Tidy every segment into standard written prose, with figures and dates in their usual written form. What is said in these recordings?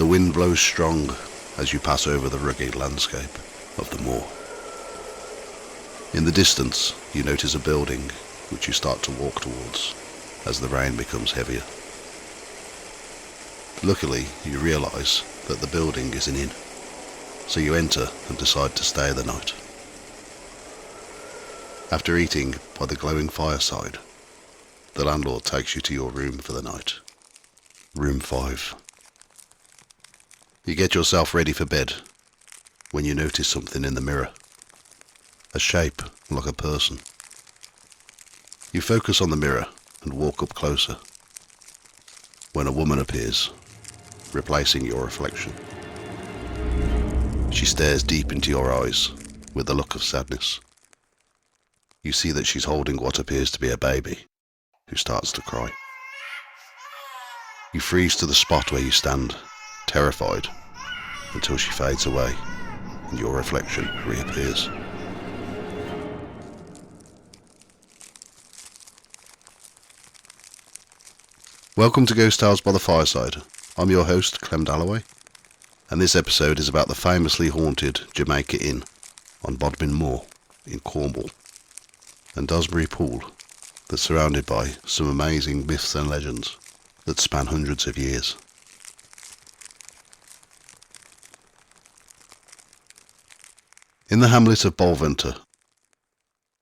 The wind blows strong as you pass over the rugged landscape of the moor. In the distance, you notice a building which you start to walk towards as the rain becomes heavier. Luckily, you realise that the building is an inn, so you enter and decide to stay the night. After eating by the glowing fireside, the landlord takes you to your room for the night. Room 5. You get yourself ready for bed when you notice something in the mirror. A shape like a person. You focus on the mirror and walk up closer when a woman appears, replacing your reflection. She stares deep into your eyes with a look of sadness. You see that she's holding what appears to be a baby, who starts to cry. You freeze to the spot where you stand, terrified, until she fades away and your reflection reappears. Welcome to Ghost Tales by the Fireside. I'm your host, Clem Dalloway, and this episode is about the famously haunted Jamaica Inn on Bodmin Moor in Cornwall, and Dozmary Pool, that's surrounded by some amazing myths and legends that span hundreds of years. In the hamlet of Bolventer,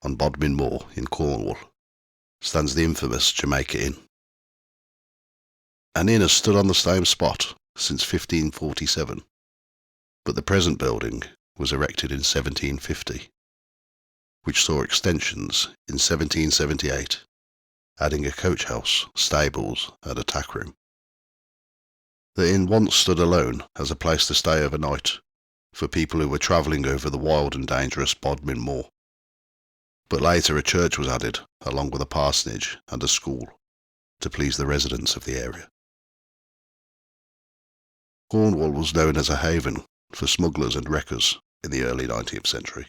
on Bodmin Moor in Cornwall, stands the infamous Jamaica Inn. An inn has stood on the same spot since 1547, but the present building was erected in 1750, which saw extensions in 1778, adding a coach house, stables, and a tack room. The inn once stood alone as a place to stay overnight for people who were travelling over the wild and dangerous Bodmin Moor, but later a church was added along with a parsonage and a school to please the residents of the area. Cornwall was known as a haven for smugglers and wreckers in the early 19th century,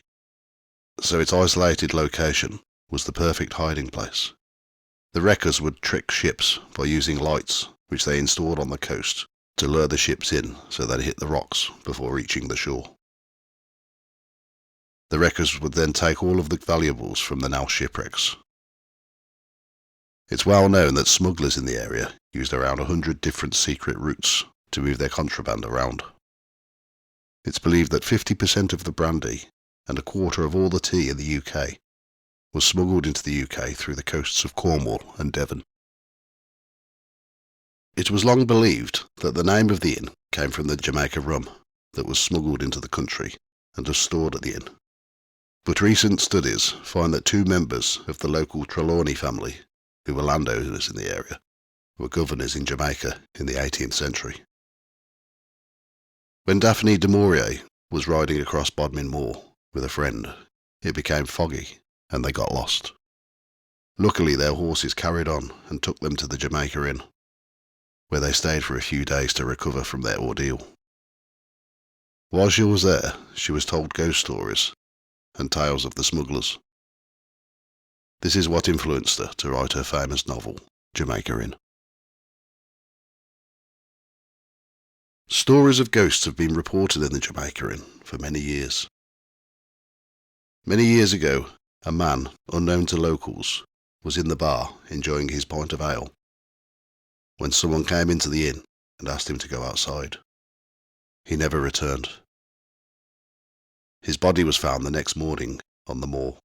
so its isolated location was the perfect hiding place. The wreckers would trick ships by using lights which they installed on the coast to lure the ships in so they'd hit the rocks before reaching the shore. The wreckers would then take all of the valuables from the now shipwrecks. It's well known that smugglers in the area used around 100 different secret routes to move their contraband around. It's believed that 50% of the brandy and a quarter of all the tea in the UK was smuggled into the UK through the coasts of Cornwall and Devon. It was long believed that the name of the inn came from the Jamaica rum that was smuggled into the country and was stored at the inn. But recent studies find that 2 members of the local Trelawney family, who were landowners in the area, were governors in Jamaica in the 18th century. When Daphne du Maurier was riding across Bodmin Moor with a friend, it became foggy and they got lost. Luckily, their horses carried on and took them to the Jamaica Inn, where they stayed for a few days to recover from their ordeal. While she was there, she was told ghost stories and tales of the smugglers. This is what influenced her to write her famous novel, Jamaica Inn. Stories of ghosts have been reported in the Jamaica Inn for many years. Many years ago, a man, unknown to locals, was in the bar enjoying his pint of ale when someone came into the inn and asked him to go outside. He never returned. His body was found the next morning on the moor.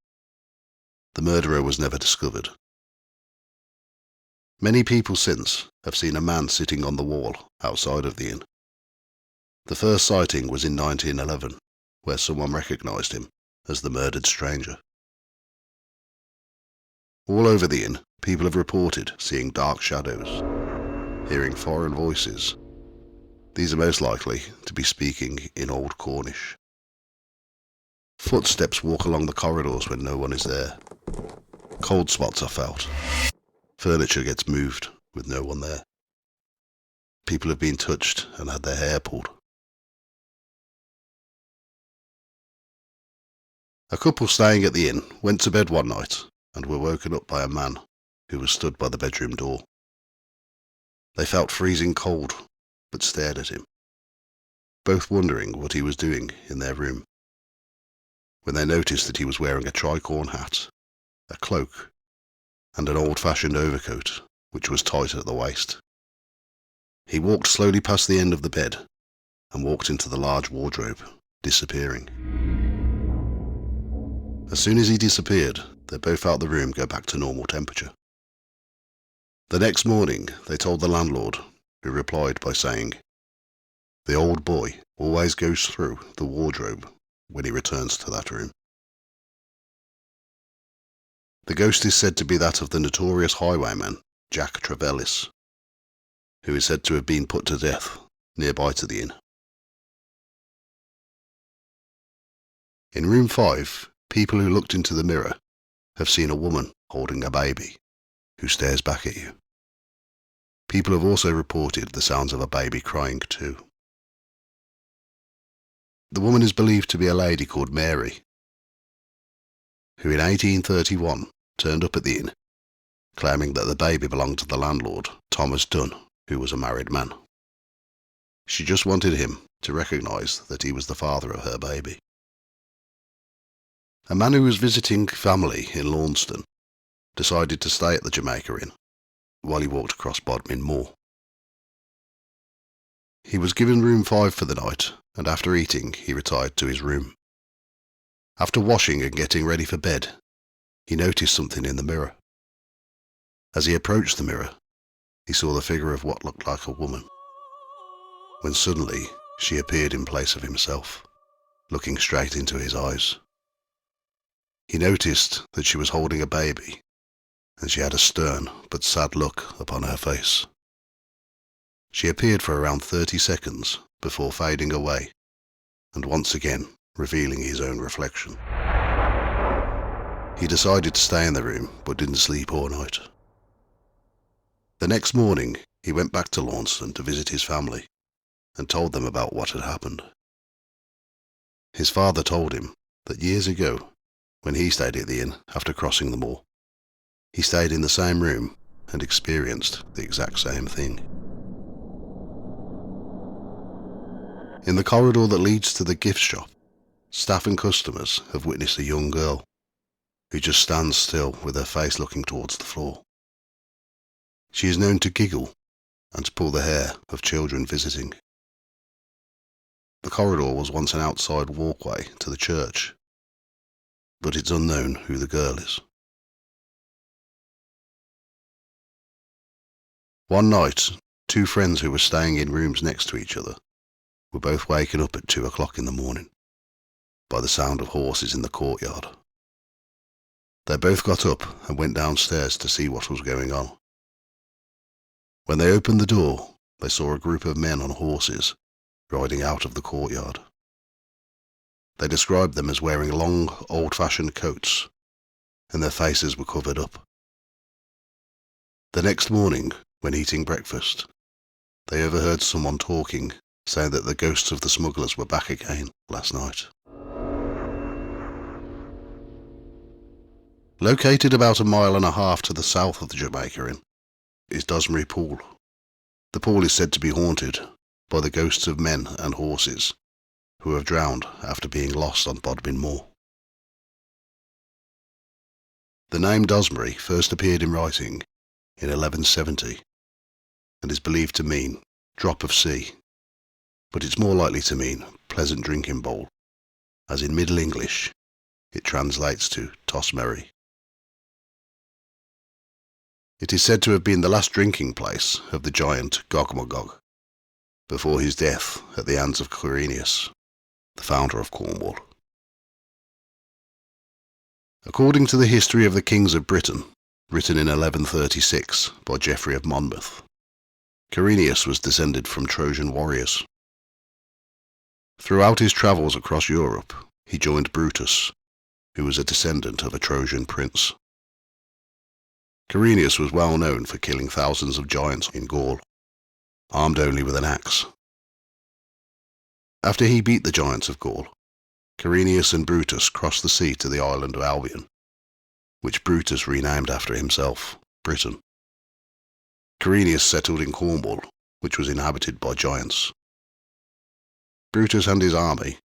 The murderer was never discovered. Many people since have seen a man sitting on the wall outside of the inn. The first sighting was in 1911, where someone recognised him as the murdered stranger. All over the inn, people have reported seeing dark shadows, hearing foreign voices. These are most likely to be speaking in Old Cornish. Footsteps walk along the corridors when no one is there. Cold spots are felt. Furniture gets moved with no one there. People have been touched and had their hair pulled. A couple staying at the inn went to bed one night and were woken up by a man who was stood by the bedroom door. They felt freezing cold, but stared at him. both wondering what he was doing in their room, when they noticed that he was wearing a tricorn hat, a cloak, and an old-fashioned overcoat, which was tight at the waist. He walked slowly past the end of the bed and walked into the large wardrobe, disappearing. As soon as he disappeared, they both felt the room go back to normal temperature. The next morning, they told the landlord, who replied by saying, "The old boy always goes through the wardrobe when he returns to that room." The ghost is said to be that of the notorious highwayman, Jack Trevellis, who is said to have been put to death nearby to the inn. In room 5, people who looked into the mirror have seen a woman holding a baby who stares back at you. People have also reported the sounds of a baby crying too. The woman is believed to be a lady called Mary, who in 1831 turned up at the inn, claiming that the baby belonged to the landlord, Thomas Dunn, who was a married man. She just wanted him to recognise that he was the father of her baby. A man who was visiting family in Launceston decided to stay at the Jamaica Inn while he walked across Bodmin Moor. He was given room 5 for the night, and after eating he retired to his room. After washing and getting ready for bed, he noticed something in the mirror. As he approached the mirror, he saw the figure of what looked like a woman, when suddenly she appeared in place of himself, looking straight into his eyes. He noticed that she was holding a baby, and she had a stern but sad look upon her face. She appeared for around 30 seconds before fading away, and once again revealing his own reflection. He decided to stay in the room, but didn't sleep all night. The next morning, he went back to Launceston to visit his family, and told them about what had happened. His father told him that years ago, when he stayed at the inn after crossing the moor, he stayed in the same room and experienced the exact same thing. In the corridor that leads to the gift shop, staff and customers have witnessed a young girl who just stands still with her face looking towards the floor. She is known to giggle and to pull the hair of children visiting. The corridor was once an outside walkway to the church, but it's unknown who the girl is. One night, 2 friends who were staying in rooms next to each other were both waken up at 2 o'clock in the morning by the sound of horses in the courtyard. They both got up and went downstairs to see what was going on. When they opened the door, they saw a group of men on horses riding out of the courtyard. They described them as wearing long, old-fashioned coats, and their faces were covered up. The next morning, when eating breakfast, they overheard someone talking, saying that the ghosts of the smugglers were back again last night. Located about 1.5 miles to the south of the Jamaica Inn is Dozmary Pool. The pool is said to be haunted by the ghosts of men and horses who have drowned after being lost on Bodmin Moor. The name Dozmary first appeared in writing in 1170 and is believed to mean drop of sea, but it's more likely to mean pleasant drinking bowl, as in Middle English it translates to Dozmary. It is said to have been the last drinking place of the giant Gog before his death at the hands of Cornwall, the founder of Cornwall. According to the History of the Kings of Britain, written in 1136 by Geoffrey of Monmouth, Cornwall was descended from Trojan warriors. Throughout his travels across Europe, he joined Brutus, who was a descendant of a Trojan prince. Cornwall was well known for killing thousands of giants in Gaul, armed only with an axe. After he beat the giants of Gaul, Cornwall and Brutus crossed the sea to the island of Albion, which Brutus renamed after himself, Britain. Cornwall settled in Cornwall, which was inhabited by giants. Brutus and his army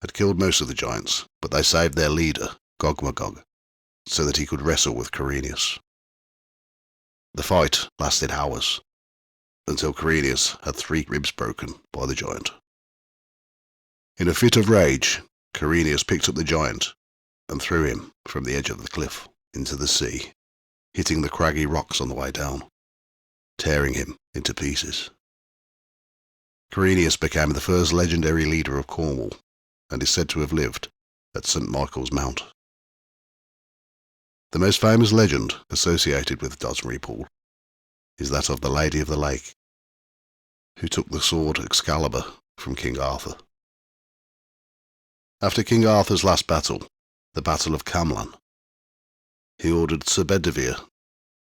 had killed most of the giants, but they saved their leader, Gogmagog, so that he could wrestle with Quirinius. The fight lasted hours, until Quirinius had 3 ribs broken by the giant. In a fit of rage, Quirinius picked up the giant and threw him from the edge of the cliff into the sea, hitting the craggy rocks on the way down, tearing him into pieces. Quirinius became the first legendary leader of Cornwall and is said to have lived at St. Michael's Mount. The most famous legend associated with Dozmary Pool is that of the Lady of the Lake, who took the sword Excalibur from King Arthur. After King Arthur's last battle, the Battle of Camlan, he ordered Sir Bedivere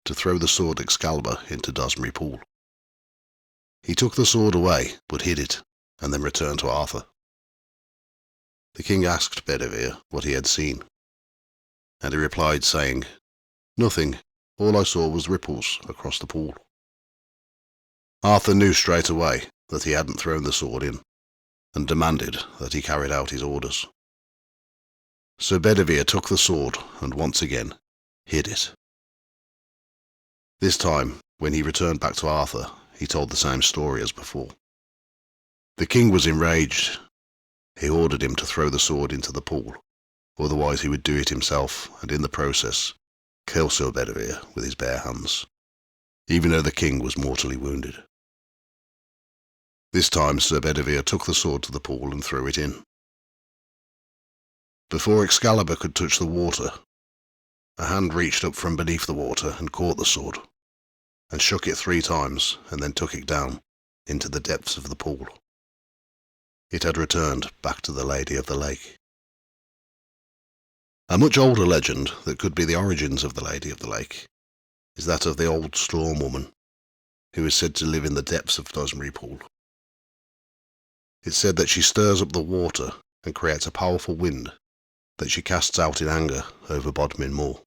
to throw the sword Excalibur into Dozmary Pool. He took the sword away, but hid it, and then returned to Arthur. The king asked Bedivere what he had seen, and he replied saying, "Nothing, all I saw was ripples across the pool." Arthur knew straight away that he hadn't thrown the sword in, and demanded that he carried out his orders. Sir Bedivere took the sword and once again hid it. This time, when he returned back to Arthur, he told the same story as before. The king was enraged. He ordered him to throw the sword into the pool, otherwise he would do it himself and in the process kill Sir Bedivere with his bare hands, even though the king was mortally wounded. This time Sir Bedivere took the sword to the pool and threw it in. Before Excalibur could touch the water, a hand reached up from beneath the water and caught the sword, and shook it 3 times and then took it down into the depths of the pool. It had returned back to the Lady of the Lake. A much older legend that could be the origins of the Lady of the Lake is that of the old storm woman, who is said to live in the depths of Dozmary Pool. It's said that she stirs up the water and creates a powerful wind that she casts out in anger over Bodmin Moor.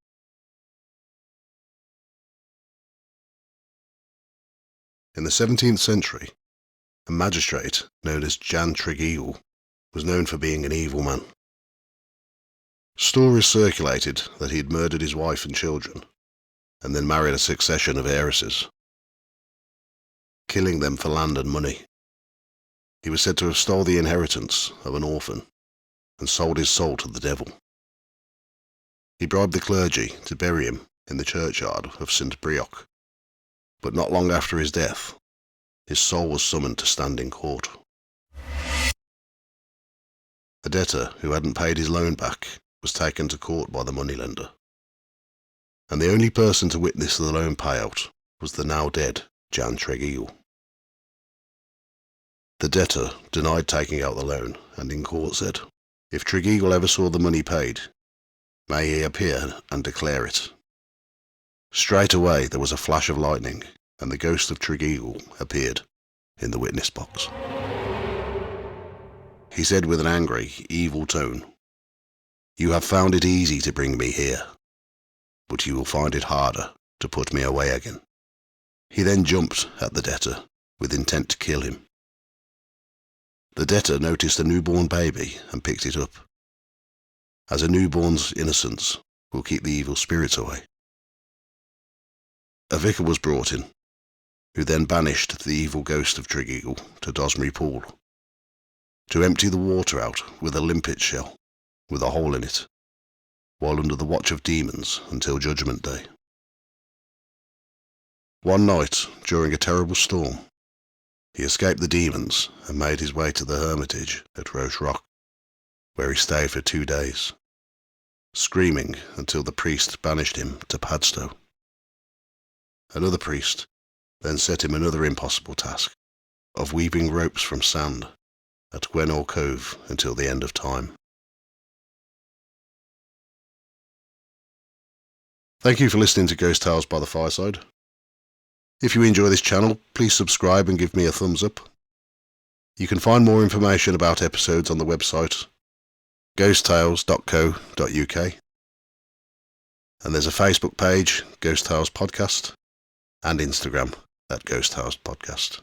In the 17th century, a magistrate known as Jan Tregeagle was known for being an evil man. Stories circulated that he had murdered his wife and children, and then married a succession of heiresses, killing them for land and money. He was said to have stolen the inheritance of an orphan and sold his soul to the devil. He bribed the clergy to bury him in the churchyard of St. Brioch, but not long after his death, his soul was summoned to stand in court. A debtor who hadn't paid his loan back was taken to court by the moneylender, and the only person to witness the loan payout was the now dead Jan Tregeagle. The debtor denied taking out the loan and in court said, if Tregeagle ever saw the money paid, may he appear and declare it. Straight away there was a flash of lightning, and the ghost of Tregeagle appeared in the witness box. He said with an angry, evil tone, "You have found it easy to bring me here, but you will find it harder to put me away again." He then jumped at the debtor with intent to kill him. The debtor noticed a newborn baby and picked it up, as a newborn's innocence will keep the evil spirits away. A vicar was brought in, who then banished the evil ghost of Tregeagle to Dozmary Pool, to empty the water out with a limpet shell with a hole in it, while under the watch of demons until Judgment Day. One night, during a terrible storm, he escaped the demons and made his way to the hermitage at Roche Rock, where he stayed for 2 days, screaming until the priest banished him to Padstow. Another priest then set him another impossible task of weaving ropes from sand at Gwenor Cove until the end of time. Thank you for listening to Ghost Tales by the Fireside. If you enjoy this channel, please subscribe and give me a thumbs up. You can find more information about episodes on the website ghosttales.co.uk, and there's a Facebook page, Ghost Tales Podcast, and Instagram at Ghost Tales Podcast.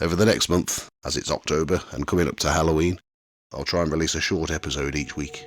Over the next month, as it's October and coming up to Halloween, I'll try and release a short episode each week.